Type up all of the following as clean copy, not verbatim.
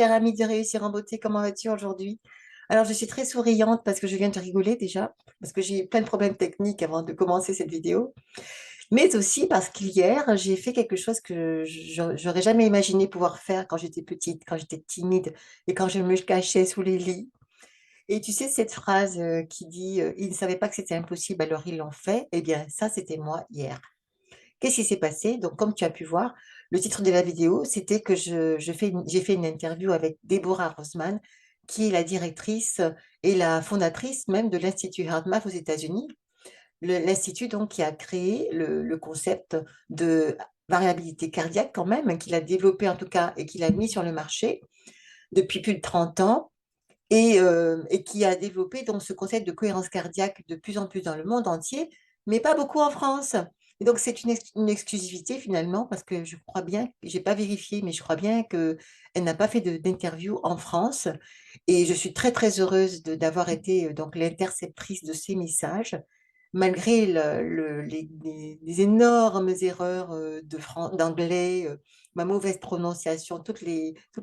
cher amie de réussir en beauté, comment vas-tu aujourd'hui? Alors, je suis très souriante parce que je viens de rigoler déjà, parce que j'ai eu plein de problèmes techniques avant de commencer cette vidéo, mais aussi parce qu'hier, j'ai fait quelque chose que j'aurais jamais imaginé pouvoir faire quand j'étais petite, quand j'étais timide et quand je me cachais sous les lits. Et tu sais, cette phrase qui dit ils ne savaient pas que c'était impossible, alors ils l'ont fait. Eh bien, ça, c'était moi hier. Qu'est-ce qui s'est passé? Donc, comme tu as pu voir, le titre de la vidéo, c'était que j'ai fait une interview avec Deborah ROZMAN, qui est la directrice et la fondatrice même de l'Institut HeartMath aux États-Unis. L'institut, donc, qui a créé le concept de variabilité cardiaque quand même, qu'il a développé en tout cas et qu'il a mis sur le marché depuis plus de 30 ans et qui a développé donc ce concept de cohérence cardiaque de plus en plus dans le monde entier, mais pas beaucoup en France. Et donc, c'est une exclusivité finalement, parce que je crois bien, je n'ai pas vérifié, mais je crois bien qu'elle n'a pas fait d'interview en France. Et je suis très, très heureuse d'avoir été donc l'interceptrice de ces messages malgré les énormes erreurs d'anglais, ma mauvaise prononciation,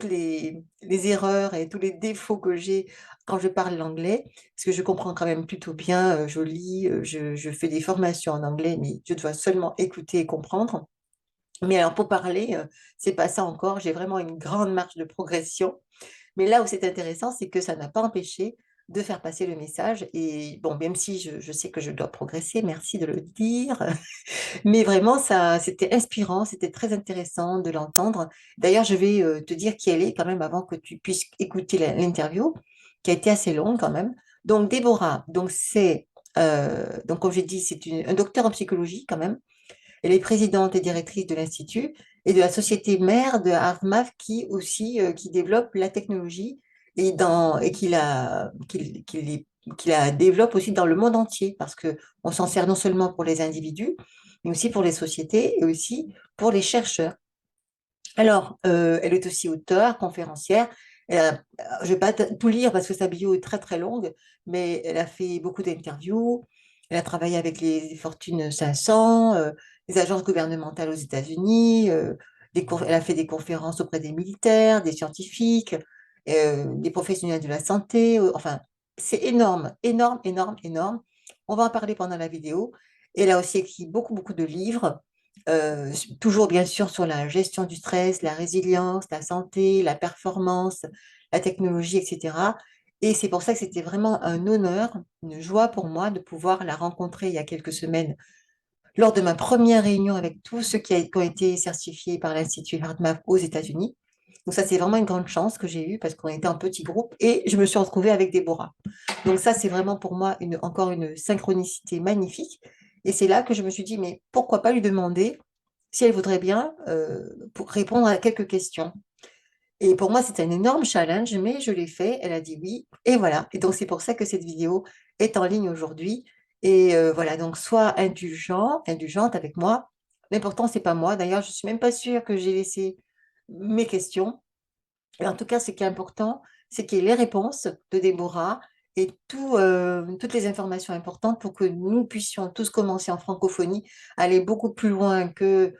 les erreurs et tous les défauts que j'ai quand je parle l'anglais, parce que je comprends quand même plutôt bien, je lis, je fais des formations en anglais, mais je dois seulement écouter et comprendre. Mais alors pour parler, c'est pas ça encore, j'ai vraiment une grande marge de progression. Mais là où c'est intéressant, c'est que ça n'a pas empêché de faire passer le message. Et bon, même si je sais que je dois progresser, merci de le dire, mais vraiment, ça, c'était inspirant, c'était très intéressant de l'entendre. D'ailleurs, je vais te dire qui elle est quand même avant que tu puisses écouter l'interview, qui a été assez longue quand même. Donc, Déborah, donc comme j'ai dit, c'est un docteur en psychologie quand même. Elle est présidente et directrice de l'Institut et de la société mère de HeartMath qui aussi qui développe la technologie et qui la développe aussi dans le monde entier parce qu'on s'en sert non seulement pour les individus, mais aussi pour les sociétés et aussi pour les chercheurs. Alors, elle est aussi auteure, conférencière. Je ne vais pas tout lire parce que sa bio est très très longue, mais elle a fait beaucoup d'interviews. Elle a travaillé avec les Fortune 500, les agences gouvernementales aux États-Unis. Elle a fait des conférences auprès des militaires, des scientifiques, des professionnels de la santé. Enfin, c'est énorme, énorme, énorme, énorme. On va en parler pendant la vidéo. Elle a aussi écrit beaucoup, beaucoup de livres toujours bien sûr sur la gestion du stress, la résilience, la santé, la performance, la technologie, etc. Et c'est pour ça que c'était vraiment un honneur, une joie pour moi de pouvoir la rencontrer il y a quelques semaines lors de ma première réunion avec tous ceux qui ont été certifiés par l'Institut HeartMath aux États-Unis. Donc ça, c'est vraiment une grande chance que j'ai eue parce qu'on était en petit groupe et je me suis retrouvée avec Déborah. Donc ça, c'est vraiment pour moi encore une synchronicité magnifique. Et c'est là que je me suis dit, mais pourquoi pas lui demander si elle voudrait bien pour répondre à quelques questions. Et pour moi, c'est un énorme challenge, mais je l'ai fait. Elle a dit oui. Et voilà. Et donc, c'est pour ça que cette vidéo est en ligne aujourd'hui. Et voilà, donc sois indulgente avec moi. L'important, c'est pas moi. D'ailleurs, je suis même pas sûre que j'ai laissé mes questions. Et en tout cas, ce qui est important, c'est qu'il y ait les réponses de Déborah et toutes les informations importantes pour que nous puissions tous commencer en francophonie, aller beaucoup plus loin que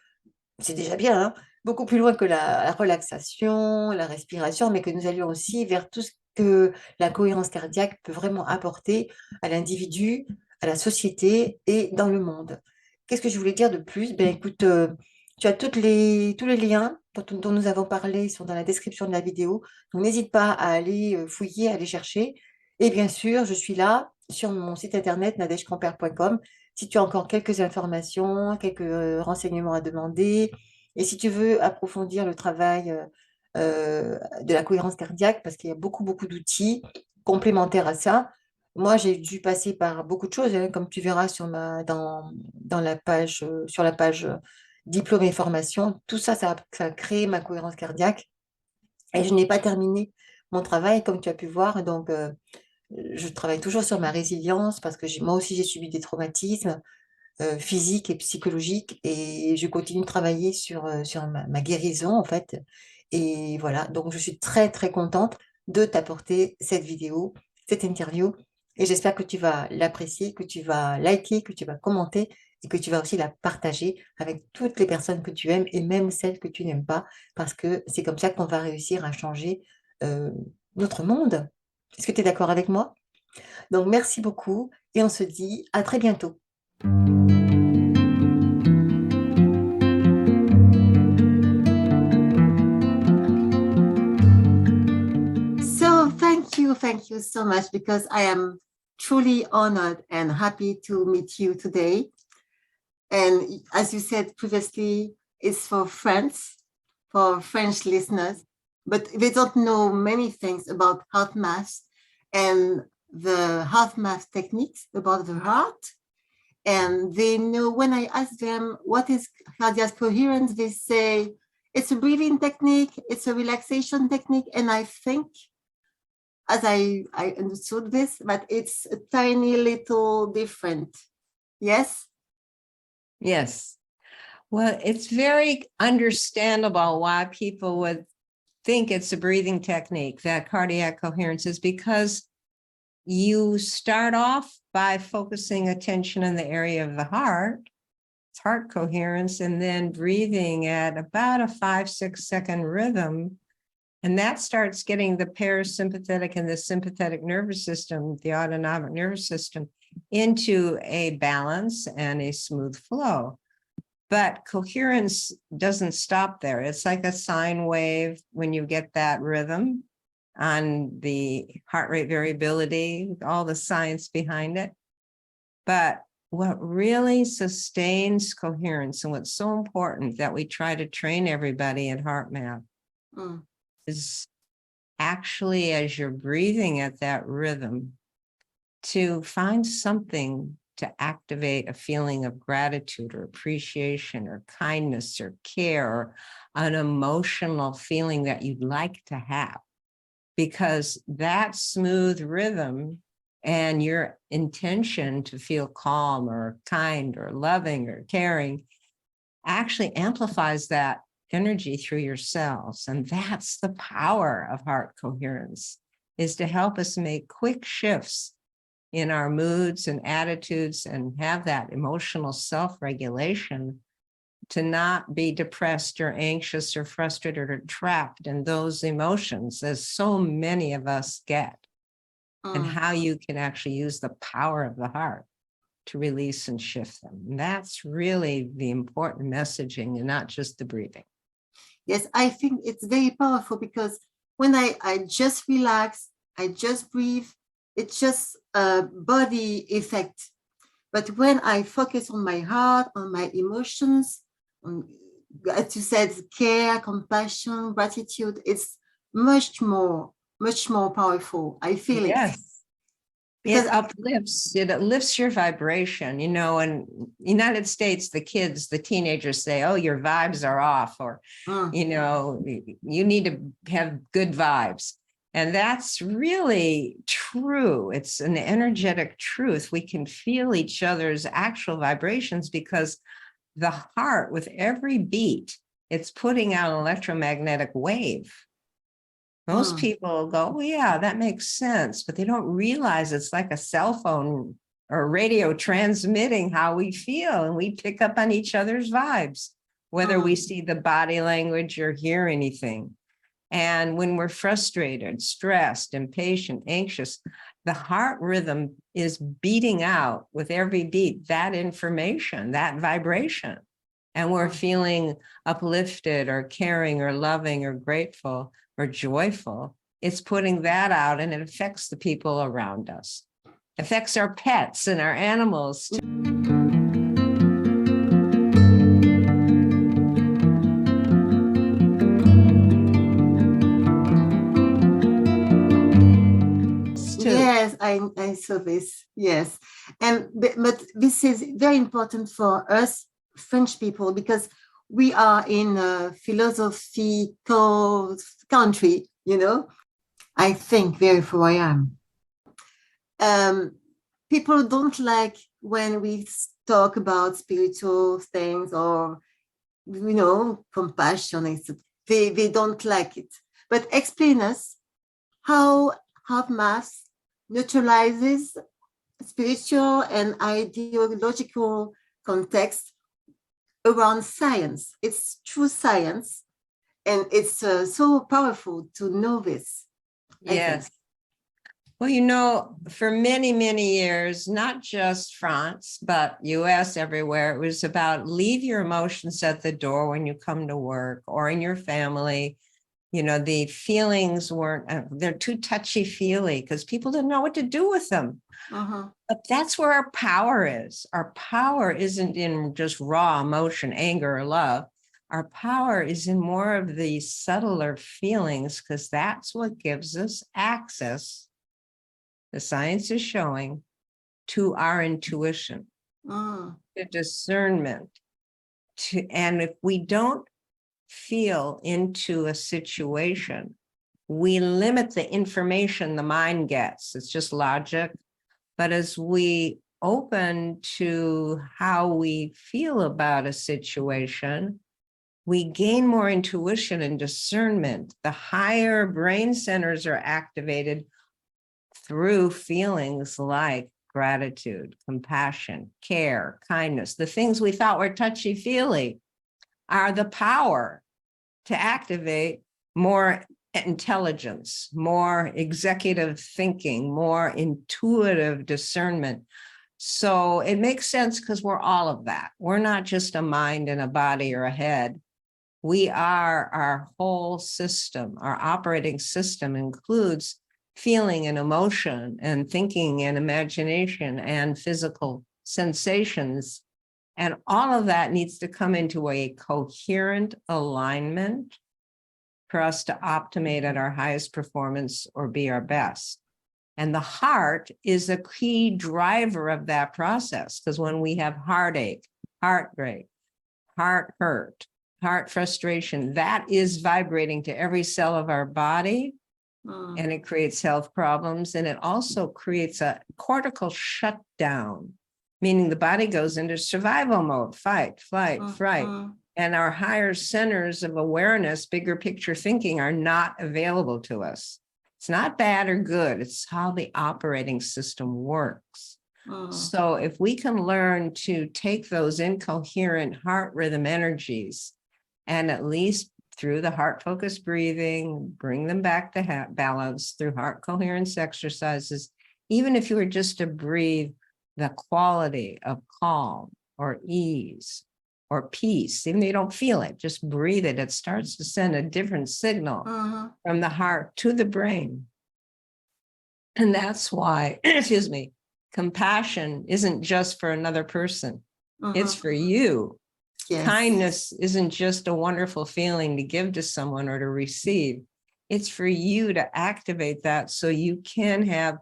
c'est déjà bien, hein, beaucoup plus loin que la relaxation, la respiration, mais que nous allions aussi vers tout ce que la cohérence cardiaque peut vraiment apporter à l'individu, à la société et dans le monde. Qu'est-ce que je voulais dire de plus? Ben écoute, tu as tous les liens dont nous avons parlé, ils sont dans la description de la vidéo. Donc n'hésite pas à aller fouiller, à aller chercher. Et bien sûr, je suis là sur mon site internet nadègecompppper.com si tu as encore quelques informations, quelques renseignements à demander, et si tu veux approfondir le travail de la cohérence cardiaque, parce qu'il y a beaucoup, beaucoup d'outils complémentaires à ça. Moi, j'ai dû passer par beaucoup de choses, hein, comme tu verras dans la page, sur la page diplôme et formation. Tout ça, ça a créé ma cohérence cardiaque. Et je n'ai pas terminé mon travail, comme tu as pu voir. Donc, je travaille toujours sur ma résilience parce que moi aussi, j'ai subi des traumatismes physiques et psychologiques et je continue de travailler sur ma guérison, en fait. Et voilà, donc je suis très, très contente de t'apporter cette vidéo, cette interview. Et j'espère que tu vas l'apprécier, que tu vas liker, que tu vas commenter et que tu vas aussi la partager avec toutes les personnes que tu aimes et même celles que tu n'aimes pas, parce que c'est comme ça qu'on va réussir à changer notre monde. Est-ce que tu es d'accord avec moi? Donc, merci beaucoup et on se dit à très bientôt. So thank you so much because I am truly honored and happy to meet you today. And as you said previously, it's for friends, for French listeners, but they don't know many things about HeartMath and the HeartMath techniques about the heart. And they know when I ask them what is cardiac coherence, they say it's a breathing technique, it's a relaxation technique. And I think, as I understood this, but it's a tiny little different. Yes? Yes. Well, it's very understandable why people would think it's a breathing technique, that cardiac coherence, is because you start off by focusing attention in the area of the heart, it's heart coherence, and then breathing at about a 5-6 second rhythm. And that starts getting the parasympathetic and the sympathetic nervous system, the autonomic nervous system, into a balance and a smooth flow. But coherence doesn't stop there. It's like a sine wave when you get that rhythm on the heart rate variability, all the science behind it. But what really sustains coherence and what's so important that we try to train everybody in HeartMath is actually, as you're breathing at that rhythm, to find something to activate a feeling of gratitude or appreciation or kindness or care or an emotional feeling that you'd like to have. Because that smooth rhythm and your intention to feel calm or kind or loving or caring actually amplifies that energy through your cells. And that's the power of heart coherence, is to help us make quick shifts in our moods and attitudes and have that emotional self-regulation to not be depressed or anxious or frustrated or trapped in those emotions, as so many of us get, and how you can actually use the power of the heart to release and shift them. And that's really the important messaging, and not just the breathing. Yes, I think it's very powerful because when I just relax, I just breathe, it's just a body effect. But when I focus on my heart, on my emotions, on, as you said, care, compassion, gratitude, it's much more powerful. I feel Yes. it. Because It uplifts your vibration, you know. In the United States, the kids, the teenagers say, oh, your vibes are off, or, you know, you need to have good vibes. And that's really true. It's an energetic truth. We can feel each other's actual vibrations because the heart, with every beat, it's putting out an electromagnetic wave. Most people go, oh, yeah, that makes sense, but they don't realize it's like a cell phone or radio transmitting how we feel, and we pick up on each other's vibes, whether we see the body language or hear anything. And when we're frustrated, stressed, impatient, anxious, the heart rhythm is beating out with every beat that information, that vibration. And we're feeling uplifted or caring or loving or grateful or joyful. It's putting that out, and it affects the people around us. It affects our pets and our animals too. Yes, I saw this. Yes. But this is very important for us French people because we are in a philosophical country, you know. I think very who I am. People don't like when we talk about spiritual things or, you know, compassion. They don't like it. But explain us how HeartMath neutralizes spiritual and ideological context around science. It's true science, and it's so powerful to know this. Yes. Well, you know, for many, many years, not just France, but US everywhere, it was about leave your emotions at the door when you come to work or in your family. You know, the feelings weren't, they're too touchy-feely because people didn't know what to do with them. But that's where our power is. Our power isn't in just raw emotion, anger, or love. Our power is in more of the subtler feelings because that's what gives us access, the science is showing, to our intuition, to discernment. And if we don't feel into a situation, we limit the information the mind gets. It's just logic. But as we open to how we feel about a situation, we gain more intuition and discernment. The higher brain centers are activated through feelings like gratitude, compassion, care, kindness. The things we thought were touchy-feely are the power to activate more intelligence, more executive thinking, more intuitive discernment. So it makes sense because we're all of that. We're not just a mind and a body or a head. We are our whole system. Our operating system includes feeling and emotion and thinking and imagination and physical sensations. And all of that needs to come into a coherent alignment for us to optimate at our highest performance or be our best. And the heart is a key driver of that process, because when we have heartache, heartbreak, heart hurt, heart frustration, that is vibrating to every cell of our body, and it creates health problems. And it also creates a cortical shutdown, meaning the body goes into survival mode, fight, flight, fright. And our higher centers of awareness, bigger picture thinking, are not available to us. It's not bad or good. It's how the operating system works. So if we can learn to take those incoherent heart rhythm energies and at least through the heart-focused breathing, bring them back to balance through heart coherence exercises, even if you were just to breathe the quality of calm or ease or peace, even though you don't feel it, just breathe it. It starts to send a different signal from the heart to the brain. And that's why, excuse me, compassion isn't just for another person. It's for you. Yes. Kindness isn't just a wonderful feeling to give to someone or to receive. It's for you to activate that so you can have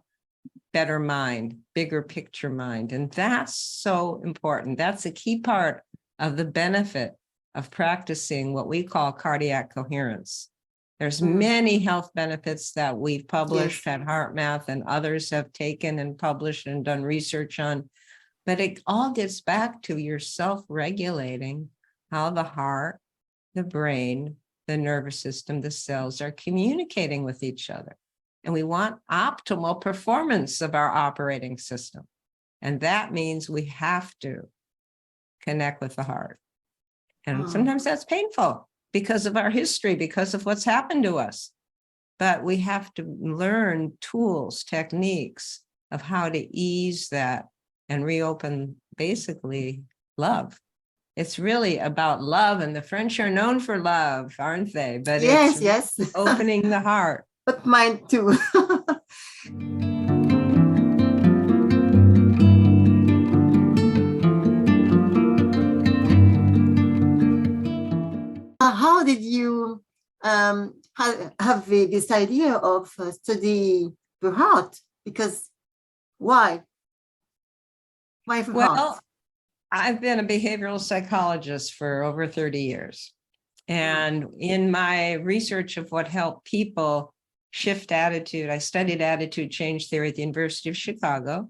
better mind, bigger picture mind. And that's so important. That's a key part of the benefit of practicing what we call cardiac coherence. There's many health benefits that we've published at HeartMath and others have taken and published and done research on, but it all gets back to your self-regulating, how the heart, the brain, the nervous system, the cells are communicating with each other. And we want optimal performance of our operating system. And that means we have to connect with the heart. And sometimes that's painful because of our history, because of what's happened to us. But we have to learn tools, techniques of how to ease that and reopen basically love. It's really about love, and the French are known for love, aren't they? But it's opening the heart. But mine too. How did you have this idea of study the heart? Because why? Why the heart? Well, I've been a behavioral psychologist for over 30 years. And in my research of what helped people shift attitude, I studied attitude change theory at the University of Chicago.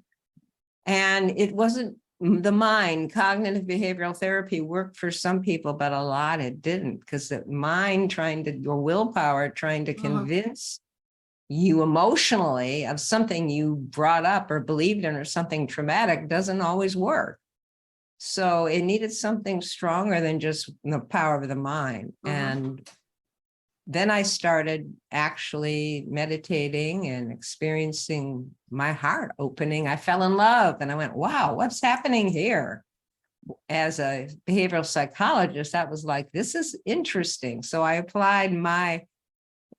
And it wasn't the mind. Cognitive behavioral therapy worked for some people, but a lot it didn't, because the mind your willpower trying to convince you emotionally of something you brought up or believed in or something traumatic doesn't always work. So it needed something stronger than just the power of the mind. And then I started actually meditating and experiencing my heart opening. I fell in love and I went, wow, what's happening here? As a behavioral psychologist, that was like, this is interesting. So I applied my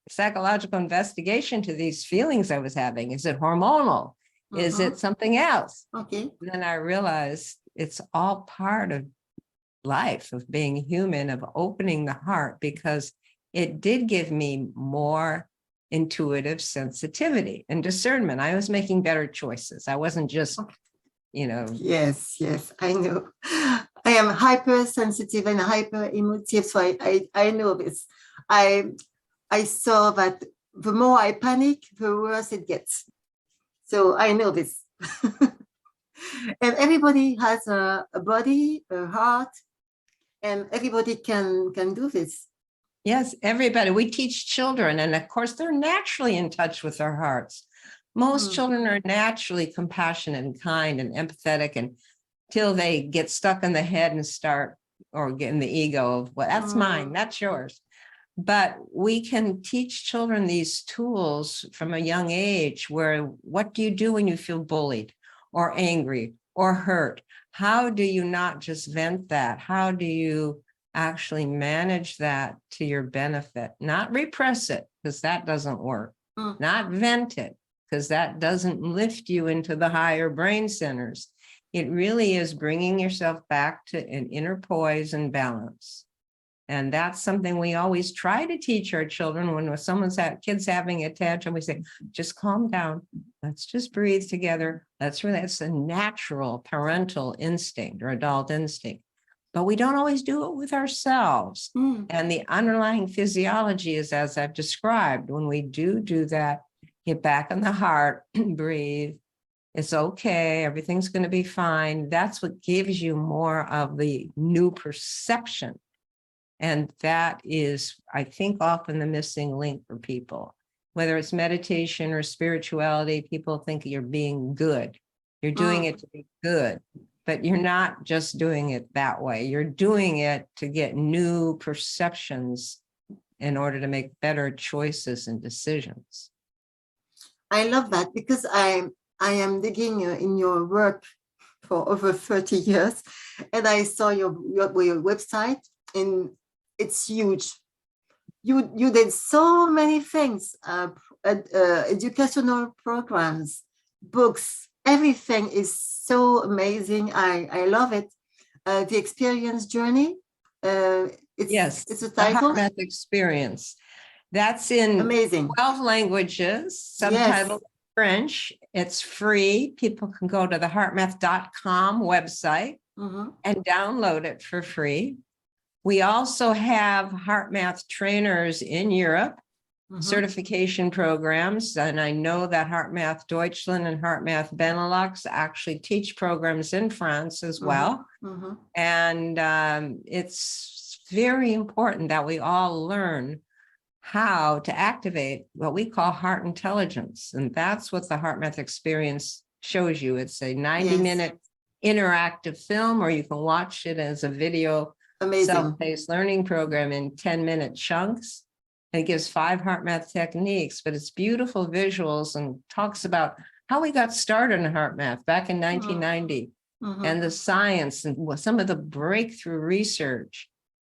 psychological investigation to these feelings I was having. Is it hormonal? Is it something else? Okay. And then I realized it's all part of life, of being human, of opening the heart, because it did give me more intuitive sensitivity and discernment. I was making better choices. I wasn't just, you know. Yes, I know. I am hypersensitive and hyper emotive, so I know this. I saw that the more I panic, the worse it gets. So I know this. And everybody has a body, a heart, and everybody can do this. Yes, everybody. We teach children, and of course, they're naturally in touch with their hearts. Most children are naturally compassionate and kind and empathetic until they get stuck in the head and start, or get in the ego of, well, that's mine, that's yours. But we can teach children these tools from a young age, where what do you do when you feel bullied or angry or hurt? How do you not just vent that? How do you actually manage that to your benefit? Not repress it, because that doesn't work. Not vent it, because that doesn't lift you into the higher brain centers. It really is bringing yourself back to an inner poise and balance. And that's something we always try to teach our children. When someone's kids having a tantrum, we say, just calm down. Let's just breathe together. That's a natural parental instinct or adult instinct. But we don't always do it with ourselves. And the underlying physiology is, as I've described, when we do that, get back in the heart, breathe. It's okay. Everything's going to be fine. That's what gives you more of the new perception. And that is, I think, often the missing link for people. Whether it's meditation or spirituality, people think you're being good. You're doing it to be good, but you're not just doing it that way. You're doing it to get new perceptions in order to make better choices and decisions. I love that, because I am digging in your work for over 30 years, and I saw your website, and it's huge. You did so many things, educational programs, books, everything is so amazing. I love it. The experience journey. It's a title. The HeartMath experience. That's in amazing 12 languages, subtitled French. It's free. People can go to the heartmath.com website and download it for free. We also have HeartMath trainers in Europe, certification programs. And I know that HeartMath Deutschland and HeartMath Benelux actually teach programs in France as well. And it's very important that we all learn how to activate what we call heart intelligence. And that's what the HeartMath experience shows you. It's a 90-minute interactive film, or you can watch it as a video self-paced learning program in 10-minute chunks. And it gives 5 HeartMath techniques, but it's beautiful visuals and talks about how we got started in HeartMath back in 1990 and the science and some of the breakthrough research,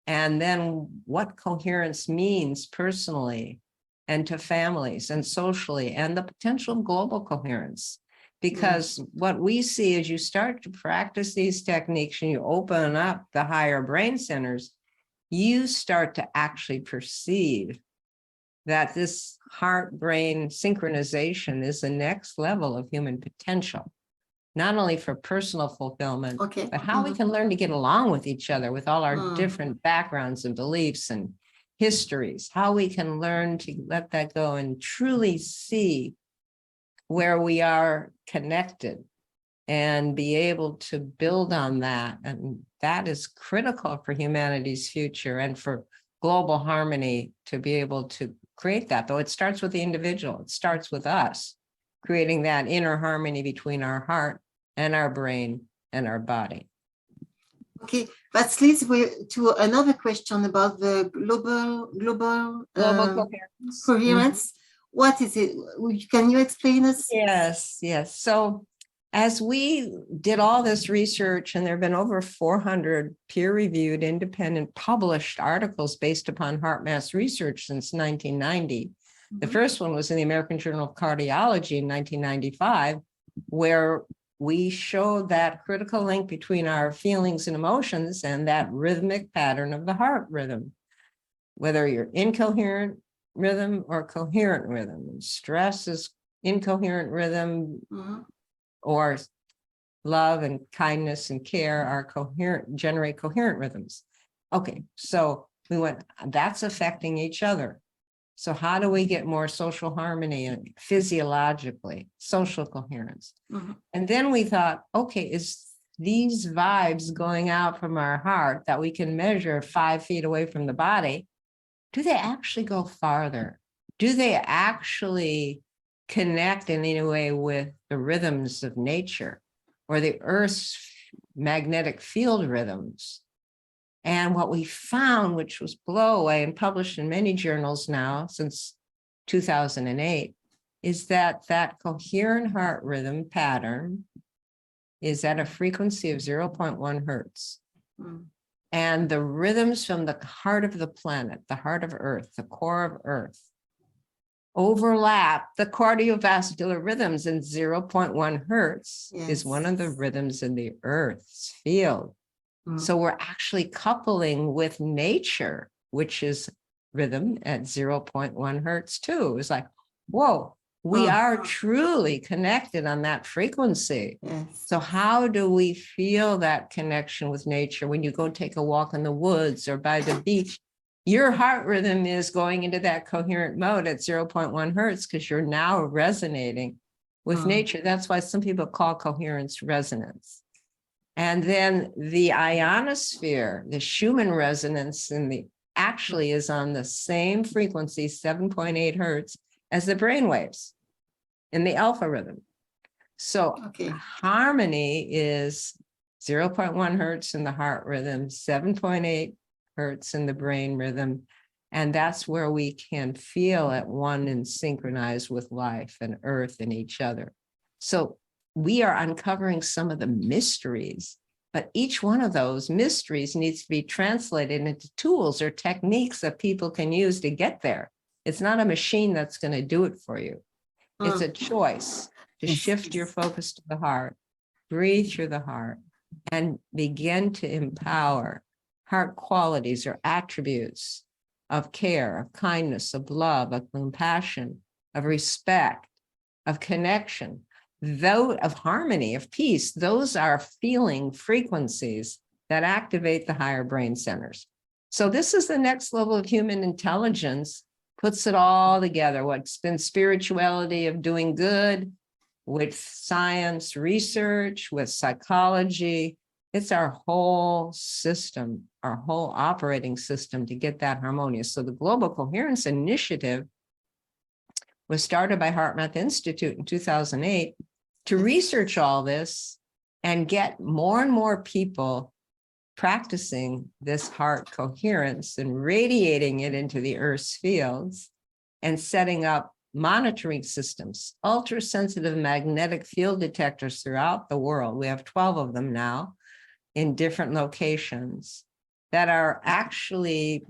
and then what coherence means personally and to families and socially, and the potential global coherence. Because what we see as you start to practice these techniques and you open up the higher brain centers, you start to actually perceive that this heart-brain synchronization is the next level of human potential, not only for personal fulfillment, but how we can learn to get along with each other with all our different backgrounds and beliefs and histories, how we can learn to let that go and truly see where we are connected and be able to build on that. And that is critical for humanity's future and for global harmony, to be able to create that. Though it starts with the individual, it starts with us creating that inner harmony between our heart and our brain and our body. Okay, that leads to another question about the global coherence. coherence. What is it? Can you explain us? Yes. So as we did all this research, and there have been over 400 peer-reviewed, independent, published articles based upon HeartMath's research since 1990. The first one was in the American Journal of Cardiology in 1995, where we showed that critical link between our feelings and emotions and that rhythmic pattern of the heart rhythm, whether you're incoherent rhythm or coherent rhythm. Stress is incoherent rhythm, or love and kindness and care are coherent, generate coherent rhythms. Okay, so we went, that's affecting each other. So how do we get more social harmony and physiologically, social coherence? And then we thought, okay, is these vibes going out from our heart that we can measure 5 feet away from the body, do they actually go farther? Do they actually connect in any way with the rhythms of nature or the Earth's magnetic field rhythms? And what we found, which was blow away and published in many journals now since 2008, is that coherent heart rhythm pattern is at a frequency of 0.1 hertz. And the rhythms from the heart of the planet, the heart of Earth, the core of Earth, overlap the cardiovascular rhythms, and 0.1 hertz is one of the rhythms in the Earth's field. So we're actually coupling with nature, which is rhythm at 0.1 hertz too. It's like, whoa, we are truly connected on that frequency. So how do we feel that connection with nature when you go take a walk in the woods or by the beach? Your heart rhythm is going into that coherent mode at 0.1 hertz because you're now resonating with nature. That's why some people call coherence resonance. And then the ionosphere, the Schumann resonance actually is on the same frequency, 7.8 hertz, as the brain waves in the alpha rhythm. So harmony is 0.1 hertz in the heart rhythm, 7.8 hertz in the brain rhythm. And that's where we can feel at one and synchronize with life and earth and each other. So we are uncovering some of the mysteries, but each one of those mysteries needs to be translated into tools or techniques that people can use to get there. It's not a machine that's going to do it for you. It's a choice to shift your focus to the heart, breathe through the heart, and begin to empower heart qualities or attributes of care, of kindness, of love, of compassion, of respect, of connection, though of harmony, of peace. Those are feeling frequencies that activate the higher brain centers. So this is the next level of human intelligence, puts it all together. What's been spirituality of doing good with science, research, with psychology. It's our whole system, our whole operating system to get that harmonious. So the Global Coherence Initiative was started by HeartMath Institute in 2008 to research all this and get more and more people practicing this heart coherence and radiating it into the Earth's fields and setting up monitoring systems, ultra-sensitive magnetic field detectors throughout the world. We have 12 of them now in different locations that are actually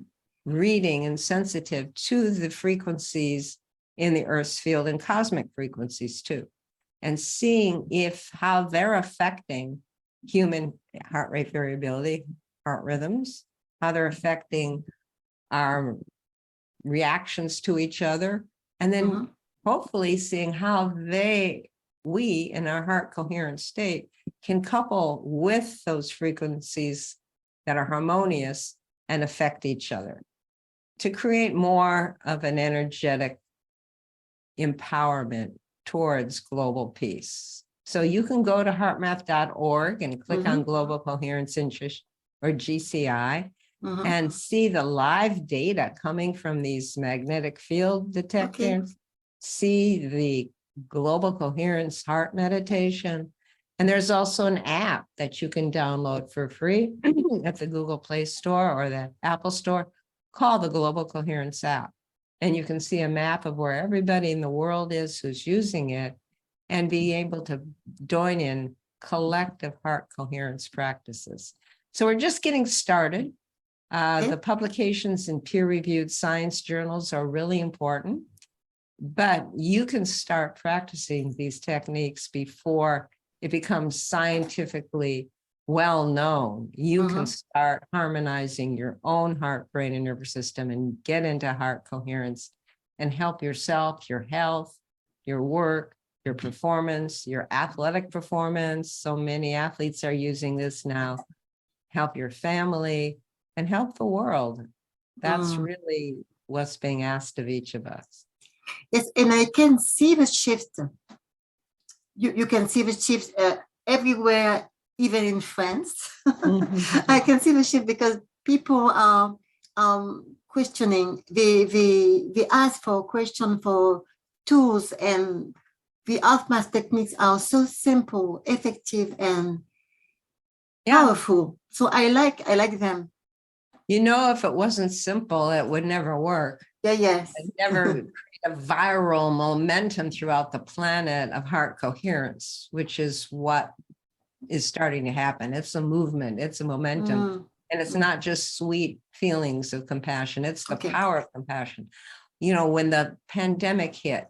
reading and sensitive to the frequencies in the Earth's field and cosmic frequencies too, and seeing how they're affecting human heart rate variability, heart rhythms, how they're affecting our reactions to each other, and then hopefully seeing how we in our heart coherent state can couple with those frequencies that are harmonious and affect each other to create more of an energetic empowerment towards global peace. So you can go to heartmath.org and click on Global Coherence Interest or GCI and see the live data coming from these magnetic field detectors, see the Global Coherence Heart Meditation. And there's also an app that you can download for free at the Google Play Store or the Apple Store, call the Global Coherence app. And you can see a map of where everybody in the world is who's using it and be able to join in collective heart coherence practices. So we're just getting started. The publications in peer-reviewed science journals are really important, but you can start practicing these techniques before it becomes scientifically well-known. You can start harmonizing your own heart, brain, and nervous system and get into heart coherence and help yourself, your health, your work, your performance, your athletic performance. So many athletes are using this now. Help your family and help the world. That's really what's being asked of each of us. Yes, and I can see the shift. You can see the shift everywhere, even in France. I can see the shift because people are questioning. They ask for question for tools, and the HeartMath techniques are so simple, effective, and powerful. So I like them. You know, if it wasn't simple, it would never work. Yes. It never create a viral momentum throughout the planet of heart coherence, which is what is starting to happen. It's a movement, it's a momentum. And it's not just sweet feelings of compassion, it's the power of compassion. You know, when the pandemic hit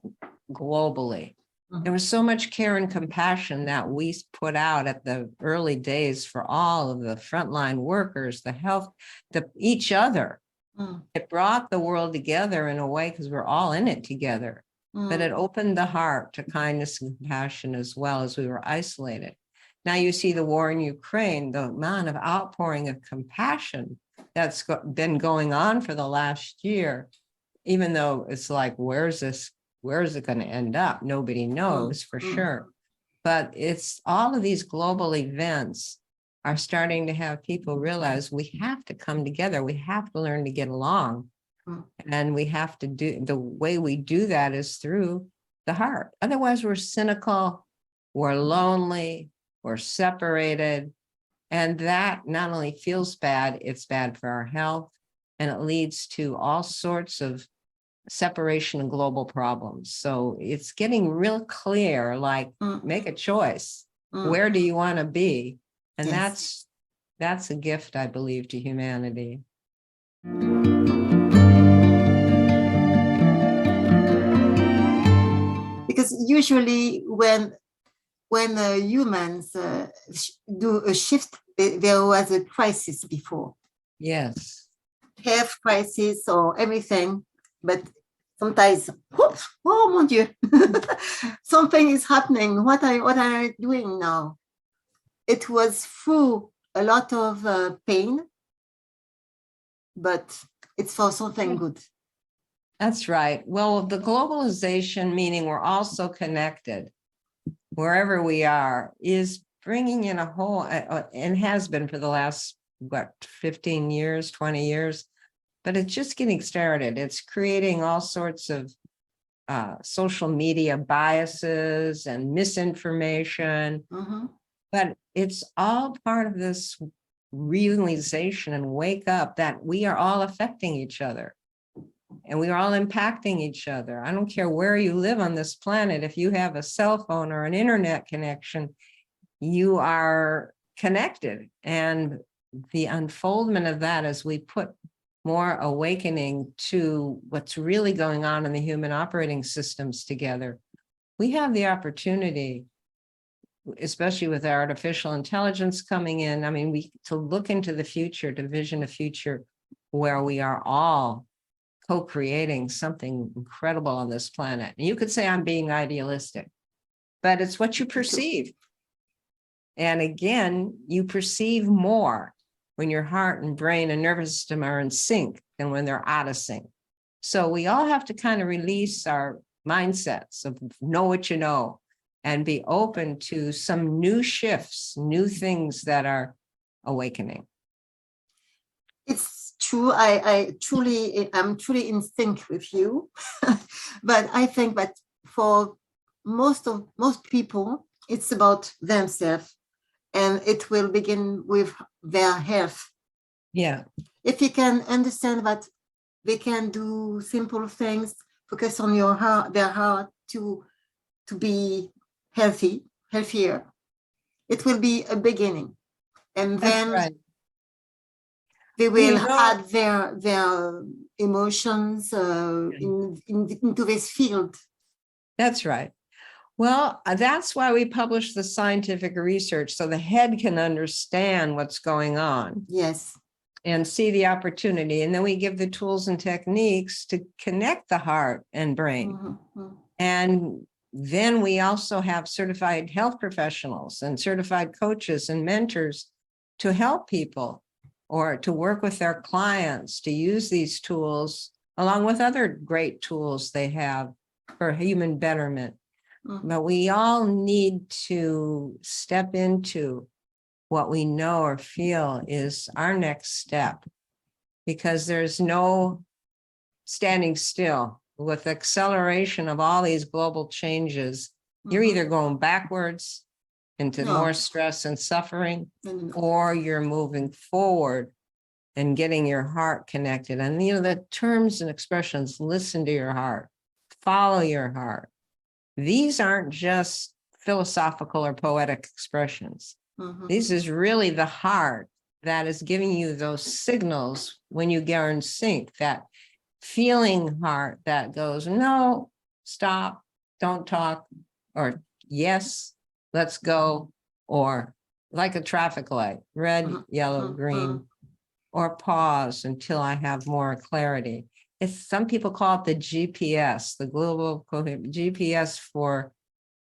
globally, there was so much care and compassion that we put out at the early days for all of the frontline workers, the health, each other. It brought the world together in a way because we're all in it together. But it opened the heart to kindness and compassion as well as we were isolated. Now you see the war in Ukraine, the amount of outpouring of compassion that's been going on for the last year, even though it's like, where is it going to end up? Nobody knows for sure. But it's all of these global events are starting to have people realize we have to come together. We have to learn to get along. And we have to do, the way we do that is through the heart. Otherwise, we're cynical, we're lonely, we're separated. And that not only feels bad, it's bad for our health. And it leads to all sorts of separation and global problems. So it's getting real clear, like make a choice. Where do you want to be? And that's a gift, I believe, to humanity. Because usually when humans do a shift, there was a crisis before. Yes. Health crisis or everything. But sometimes, oh mon Dieu, something is happening. What are I doing now? It was through a lot of pain, but it's for something good. That's right. Well, the globalization, meaning we're all so connected, wherever we are, is bringing in a whole, and has been for the last, 15 years, 20 years, but it's just getting started. It's creating all sorts of social media biases and misinformation, but it's all part of this realization and wake up that we are all affecting each other and we are all impacting each other. I don't care where you live on this planet. If you have a cell phone or an internet connection, you are connected. And the unfoldment of that as we put more awakening to what's really going on in the human operating systems together, we have the opportunity, especially with artificial intelligence coming in, to look into the future, to vision a future where we are all co-creating something incredible on this planet. And you could say I'm being idealistic, but it's what you perceive. And again, you perceive more when your heart and brain and nervous system are in sync than when they're out of sync. So we all have to kind of release our mindsets of know what you know and be open to some new shifts, new things that are awakening. It's true. I'm truly in sync with you. But I think that for most people, it's about themselves. and it will begin with their health. Yeah. If you can understand that they can do simple things, focus on your heart, their heart to be healthier, it will be a beginning. And then That's right. they will You know, add their emotions into this field. that's right. Well, that's why we publish the scientific research, so the head can understand what's going on. Yes. And see the opportunity. And then we give the tools and techniques to connect the heart and brain. Mm-hmm. And then we also have certified health professionals and certified coaches and mentors to help people or to work with their clients to use these tools along with other great tools they have for human betterment. Mm-hmm. But we all need to step into what we know or feel is our next step, because there's no standing still. With acceleration of all these global changes, you're either going backwards into more stress and suffering, or you're moving forward and getting your heart connected. And you know, the terms and expressions, listen to your heart, follow your heart. These aren't just philosophical or poetic expressions. This is really the heart that is giving you those signals when you get in sync, that feeling heart that goes, no, stop, don't talk, or yes, let's go, or like a traffic light, red, yellow, green, or pause until I have more clarity. Some people call it the GPS, the global GPS for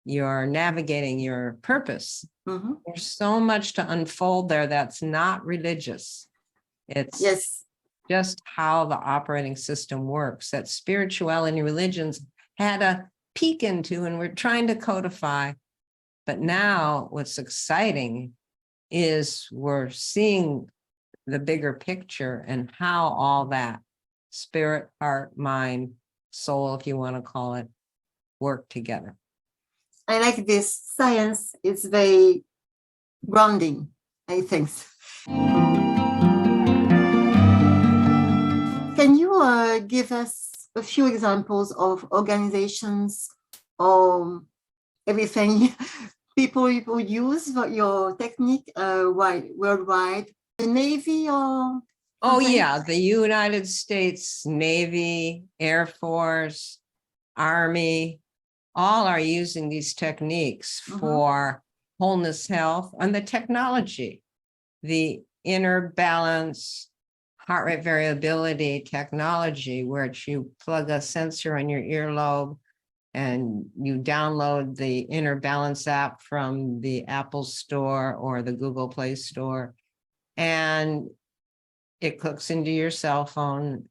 your navigating your purpose. There's so much to unfold there that's not religious. It's just how the operating system works, that spirituality and religions had a peek into and we're trying to codify. But now what's exciting is we're seeing the bigger picture and how all that spirit, heart, mind, soul, if you want to call it, work together. I like this. Science is very grounding, I think. Can you give us a few examples of organizations or everything people use your technique worldwide? The Navy or? Oh, yeah, the United States Navy, Air Force, Army, all are using these techniques for wholeness health and the technology, the inner balance, heart rate variability technology, where you plug a sensor in your earlobe and you download the inner balance app from the Apple Store or the Google Play Store, and it hooks into your cell phone,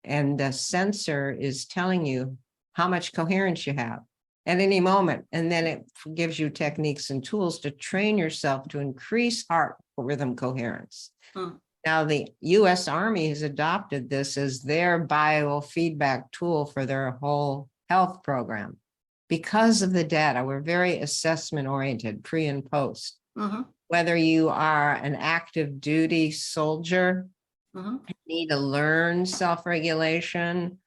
and the sensor is telling you how much coherence you have at any moment. And then it gives you techniques and tools to train yourself to increase heart rhythm coherence. Now, the US Army has adopted this as their biofeedback tool for their whole health program. Because of the data, we're very assessment oriented, pre and post. Whether you are an active duty soldier, need to learn self-regulation.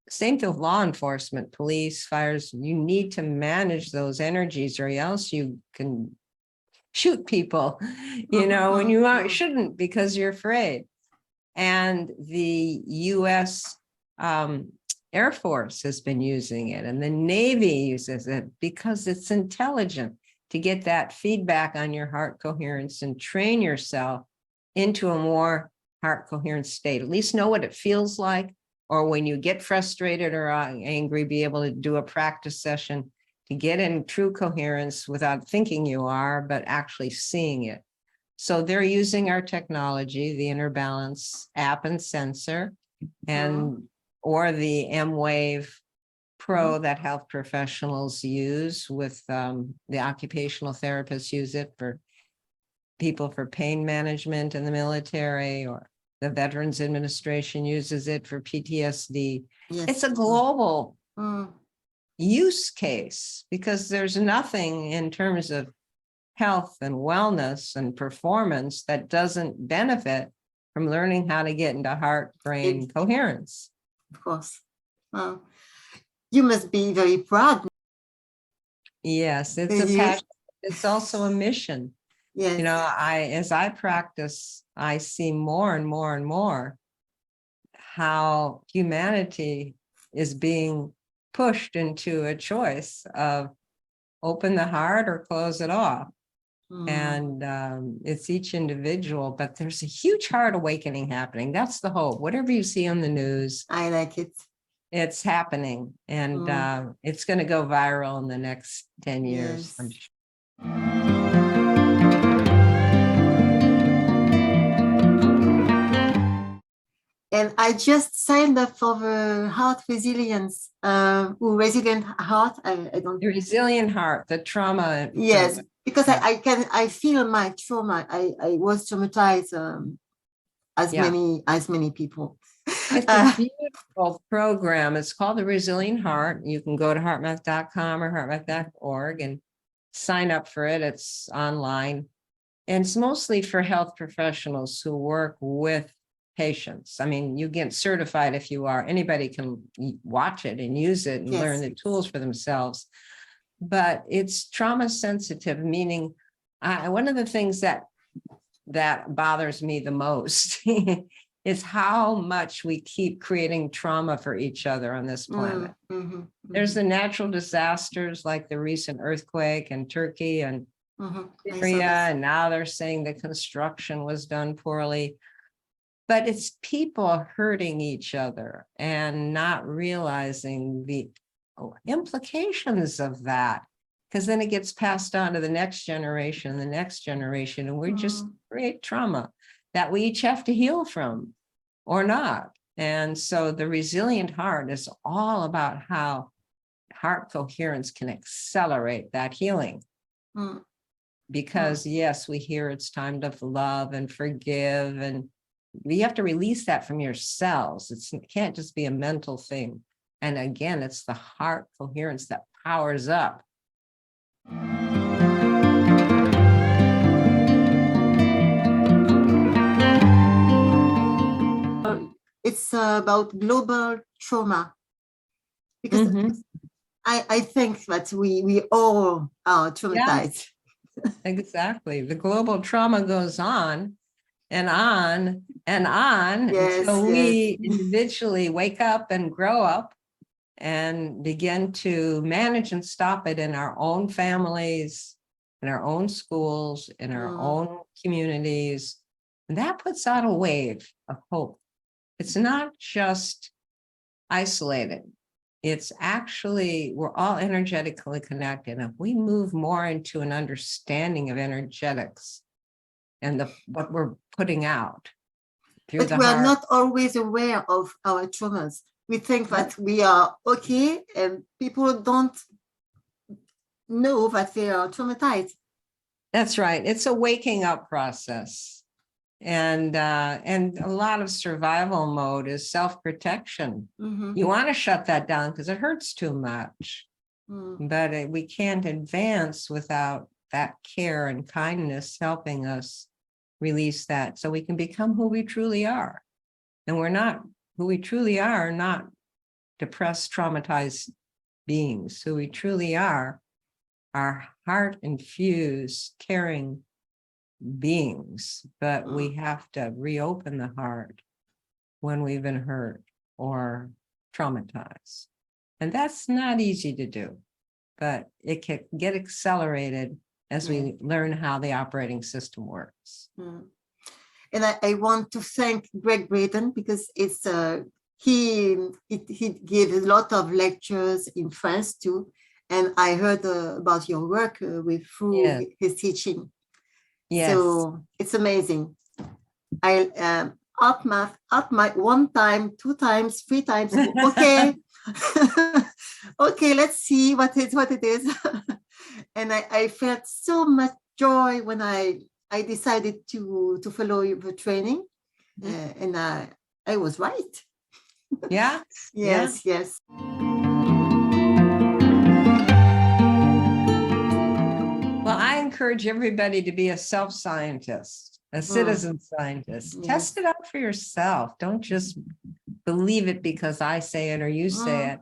Same thing with law enforcement, police, fires. You need to manage those energies, or else you can shoot people, you know, when you shouldn't, because you're afraid. And the US Air Force has been using it, and the Navy uses it because it's intelligent to get that feedback on your heart coherence and train yourself into a more heart coherent state. At least know what it feels like, or when you get frustrated or angry, be able to do a practice session to get in true coherence without thinking you are, but actually seeing it. So they're using our technology, the Inner Balance app and sensor, and or the M-Wave Pro that health professionals use with the occupational therapists use it for people for pain management in the military, or the Veterans Administration uses it for PTSD. It's a global use case, because there's nothing in terms of health and wellness and performance that doesn't benefit from learning how to get into heart-brain coherence. Of course. You must be very proud. Yes, it's a passion. It's also a mission. Yes. You know, as I practice, I see more and more and more how humanity is being pushed into a choice of open the heart or close it off. And it's each individual, but there's a huge heart awakening happening. That's the hope. Whatever you see on the news, I like it. It's happening, and it's going to go viral in the next 10 years. Yes. I'm sure. And I just signed up for the heart resilience, resilient heart. I don't. The resilient heart, the trauma. Yes, because I feel my trauma. I was traumatized as many people. It's a beautiful program. It's called the Resilient Heart. You can go to heartmath.com or heartmath.org and sign up for it. It's online. And it's mostly for health professionals who work with patients. I mean, you get certified if you are. Anybody can watch it and use it and learn the tools for themselves. But it's trauma sensitive, meaning one of the things that bothers me the most is how much we keep creating trauma for each other on this planet. There's the natural disasters like the recent earthquake in Turkey and Syria, and now they're saying the construction was done poorly. But it's people hurting each other and not realizing the implications of that, because then it gets passed on to the next generation, and we just create trauma that we each have to heal from or not. And so the resilient heart is all about how heart coherence can accelerate that healing. Because yes, we hear it's time to love and forgive, and you have to release that from your cells. It can't just be a mental thing. And again, it's the heart coherence that powers up. It's about global trauma, because I think that we all are traumatized. Exactly. The global trauma goes on and on and on until we individually wake up and grow up and begin to manage and stop it in our own families, in our own schools, in our own communities. And that puts out a wave of hope. It's not just isolated. It's actually, we're all energetically connected. If we move more into an understanding of energetics and what we're putting out. But we are not always aware of our traumas. We think that we are okay, and people don't know that they are traumatized. That's right. It's a waking up process. And a lot of survival mode is self-protection. You want to shut that down because it hurts too much. But we can't advance without that care and kindness helping us release that, so we can become who we truly are. And we're not who we truly are, not depressed, traumatized beings. Who we truly are heart-infused, caring beings. But we have to reopen the heart when we've been hurt or traumatized. And that's not easy to do, but it can get accelerated as we learn how the operating system works. And I want to thank Greg Braden, because he gave a lot of lectures in France too. And I heard about your work through his teaching. So it's amazing. HeartMath 1 time, 2 times, 3 times. Okay. Okay, let's see what it is. And I felt so much joy when I decided to follow the training. And I was right. Yes. Well, I encourage everybody to be a self-scientist, a citizen scientist. Yes. Test it out for yourself. Don't just believe it because I say it or you say it.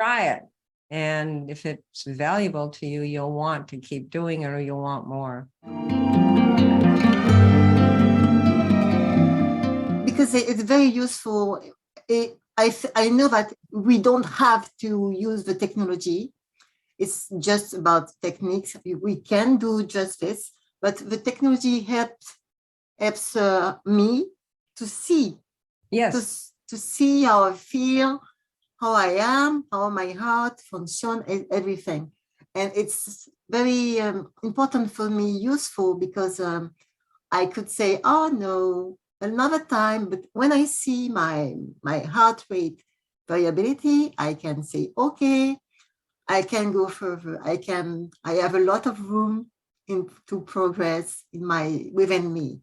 Try it. And if it's valuable to you, you'll want to keep doing it or you'll want more. Because it's very useful. I know that we don't have to use the technology. It's just about techniques. We can do just this, but the technology helps me to see. Yes. To see how I feel, how I am, how my heart functions, everything. And it's very important for me, useful, because I could say, oh no, another time. But when I see my heart rate variability, I can say, okay, I can go further. I have a lot of room to progress within me.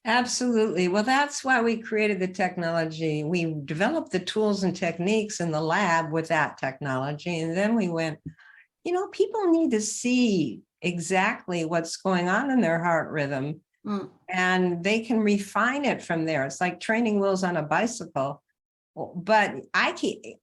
Absolutely. Well, that's why we created the technology. We developed the tools and techniques in the lab with that technology. And then we went, people need to see exactly what's going on in their heart rhythm. And they can refine it from there. It's like training wheels on a bicycle. But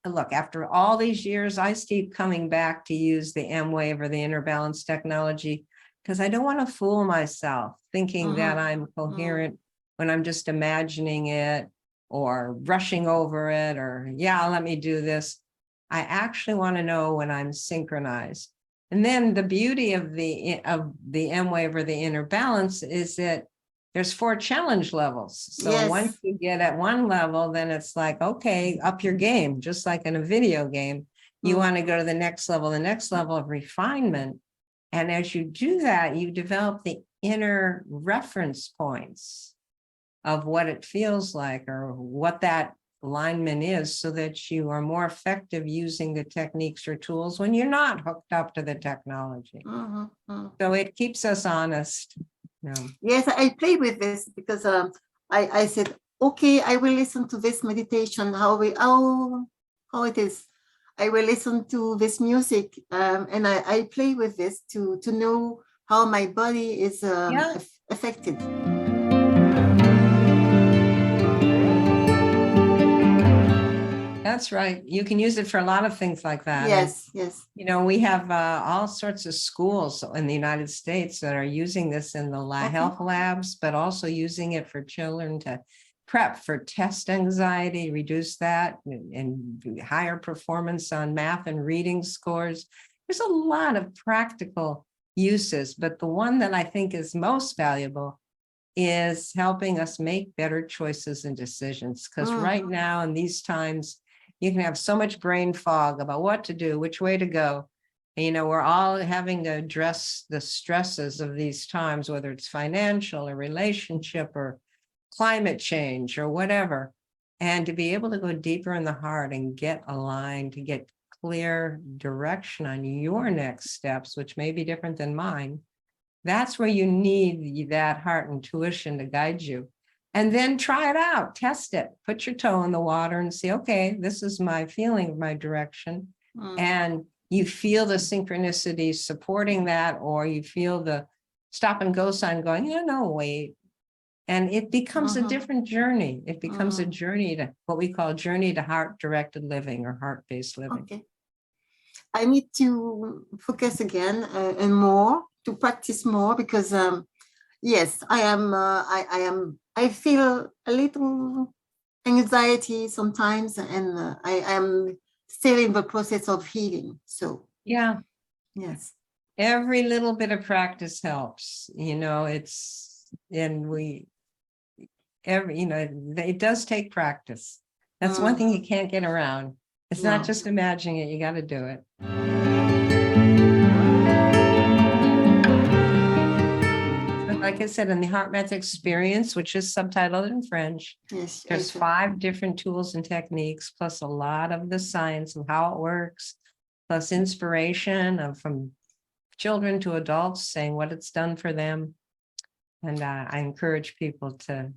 look, after all these years, I keep coming back to use the M-Wave or the inner balance technology, because I don't want to fool myself thinking that I'm coherent when I'm just imagining it or rushing over it or, yeah, let me do this. I actually want to know when I'm synchronized. And then the beauty of the M-Wave or the inner balance is that there's 4 challenge levels. So once you get at one level, then it's like, okay, up your game, just like in a video game. You want to go to the next level of refinement. And as you do that, you develop the inner reference points of what it feels like or what that alignment is, so that you are more effective using the techniques or tools when you're not hooked up to the technology. So it keeps us honest. Yes, I play with this because I said, okay, I will listen to this meditation, how it is. I will listen to this music, and I play with this to know how my body is affected. That's right. You can use it for a lot of things like that. Yes. We have all sorts of schools in the United States that are using this in the health labs, but also using it for children to prep for test anxiety, reduce that, and higher performance on math and reading scores. There's a lot of practical uses, but the one that I think is most valuable is helping us make better choices and decisions. Because right now in these times, you can have so much brain fog about what to do, which way to go. And, we're all having to address the stresses of these times, whether it's financial or relationship or climate change or whatever. And to be able to go deeper in the heart and get aligned, to get clear direction on your next steps, which may be different than mine. That's where you need that heart intuition to guide you. And then try it out, test it, put your toe in the water and see, okay, this is my feeling, my direction. And you feel the synchronicity supporting that, or you feel the stop and go sign going, no, wait. And it becomes a different journey. It becomes a journey to what we call journey to heart-directed living or heart-based living. Okay. I need to focus again and more, to practice more, because yes, I feel a little anxiety sometimes, and I am still in the process of healing. So yeah, yes, every little bit of practice helps. It does take practice. That's one thing you can't get around. It's not just imagining it, you got to do it. But like I said, in the HeartMath experience, which is subtitled in French, there's 5 different tools and techniques, plus a lot of the science of how it works, plus inspiration from children to adults saying what it's done for them. And I encourage people to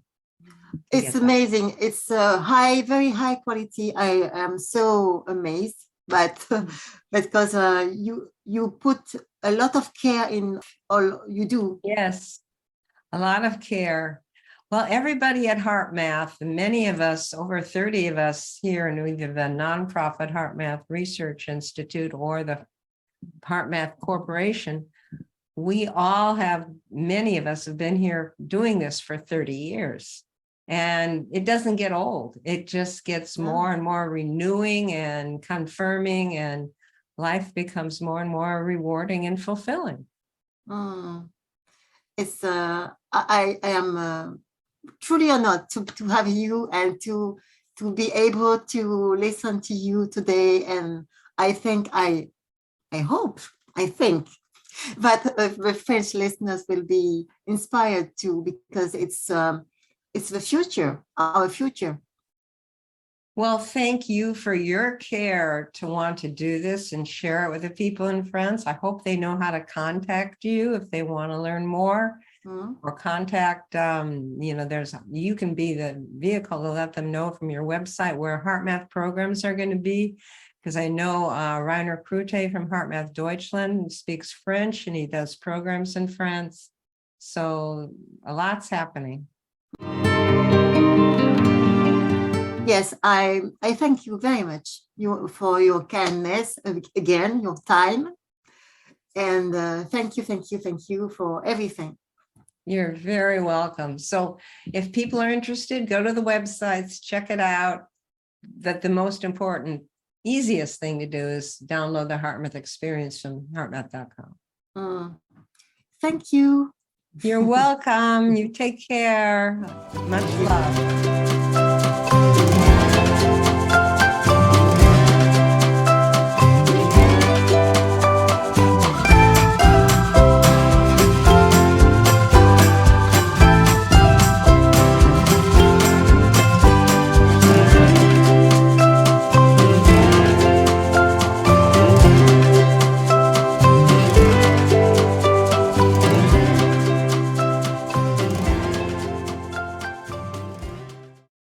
it's amazing. It's very high quality. I am so amazed. but because you put a lot of care in all you do. Yes, a lot of care. Well, everybody at HeartMath, many of us, over 30 of us here in either the nonprofit HeartMath Research Institute or the HeartMath Corporation, we all have, many of us have been here doing this for 30 years. And it doesn't get old. It just gets more and more renewing and confirming, and life becomes more and more rewarding and fulfilling. It's I am truly honored to have you and to be able to listen to you today. And I think I think that the French listeners will be inspired too, because it's the future, our future. Well, thank you for your care to want to do this and share it with the people in France. I hope they know how to contact you if they want to learn more, or contact, you can be the vehicle to let them know from your website where HeartMath programs are going to be. Because I know Rainer Krute from HeartMath Deutschland speaks French and he does programs in France. So a lot's happening. Yes, I thank you very much for your kindness, again, your time. And thank you for everything. You're very welcome. So if people are interested, go to the websites, check it out. That the most important, easiest thing to do is download the HeartMath experience from heartmath.com. Thank you. You're welcome. You take care. Much love.